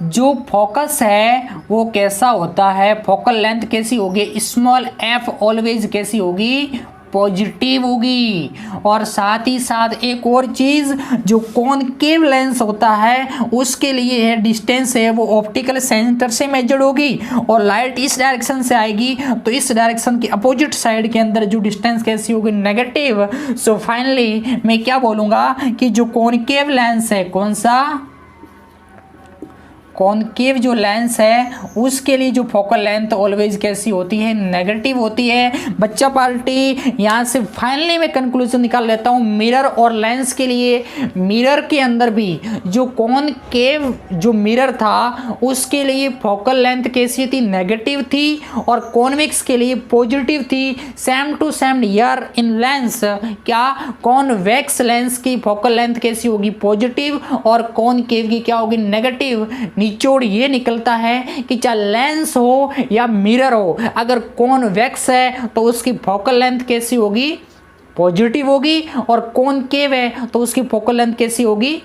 जो फोकस है वो कैसा होता है, फोकल लेंथ कैसी होगी, स्मॉल एफ ऑलवेज कैसी होगी, पॉजिटिव होगी। और साथ ही साथ एक और चीज, जो कॉनकेव लेंस होता है उसके लिए है डिस्टेंस है वो ऑप्टिकल सेंटर से मेजर्ड होगी और लाइट इस डायरेक्शन से आएगी, तो इस डायरेक्शन के अपोजिट साइड के अंदर जो डिस्टेंस कैसी होगी, नेगेटिव। सो फाइनली मैं क्या बोलूँगा कि जो कॉनकेव लेंस है, कौन सा, कॉनकेव जो लेंस है उसके लिए जो फोकल लेंथ ऑलवेज कैसी होती है, नेगेटिव होती है। बच्चा पार्टी यहाँ से फाइनली मैं कंक्लूजन निकाल लेता हूँ मिरर और लेंस के लिए। मिरर के अंदर भी जो कॉनकेव जो मिरर था उसके लिए फोकल लेंथ कैसी थी, नेगेटिव थी, और कॉन्वेक्स के लिए पॉजिटिव थी। Same to same year in lens, क्या कॉन्वेक्स लेंस की फोकल लेंथ कैसी होगी, पॉजिटिव, और कॉनकेव की क्या होगी, नेगेटिव। निचोड़ ये निकलता है कि चाहे लेंस हो या मिरर हो, अगर कॉन्वेक्स है तो उसकी फोकल लेंथ कैसी होगी, पॉजिटिव होगी, और कॉनकेव है तो उसकी फोकल लेंथ कैसी होगी,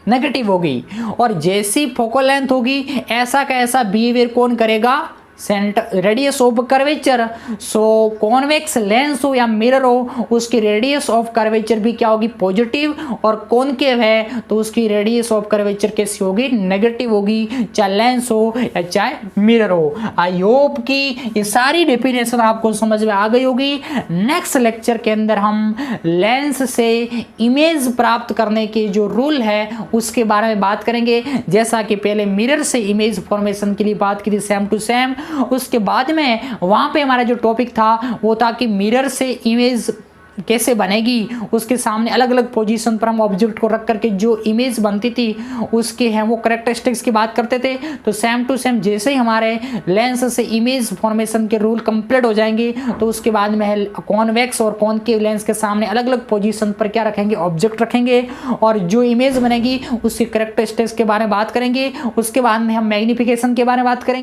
नेगेटिव होगी। और जैसी फोकल लेंथ होगी ऐसा का ऐसा बिहेवियर कौन करेगा, centre radius of curvature. So convex lens हो या मिरर हो उसकी रेडियस ऑफ कर्वेचर भी क्या होगी, पॉजिटिव, और कॉनकेव है तो उसकी रेडियस ऑफ कर्वेचर कैसी होगी, नेगेटिव होगी, चाहे लेंस हो या चाहे मिरर हो। आई होप कि ये सारी डेफिनेशन आपको समझ में आ गई होगी। नेक्स्ट लेक्चर के अंदर हम लेंस से इमेज प्राप्त करने के जो रूल है उसके बारे में बात करेंगे। जैसा कि पहले मिरर से इमेज फॉर्मेशन के लिए बात की थी सेम टू सेम, उसके बाद में वहां पे हमारा जो टॉपिक था वो था कि मिरर से इमेज कैसे बनेगी, उसके सामने अलग अलग पोजीशन पर हम ऑब्जेक्ट को रख करके जो इमेज बनती थी उसके हैं वो कैरेक्टरिस्टिक्स की बात करते थे। तो सेम टू सेम जैसे ही हमारे लेंस से इमेज फॉर्मेशन के रूल कंप्लीट हो जाएंगे तो उसके बाद में कॉन्वेक्स और कॉनकेव लेंस के सामने अलग अलग पोजीशन पर क्या रखेंगे, ऑब्जेक्ट रखेंगे, और जो इमेज बनेगी उसकी कैरेक्टरिस्टिक्स के बारे में बात करेंगे। उसके बाद में हम मैग्निफिकेशन के बारे में बात करेंगे।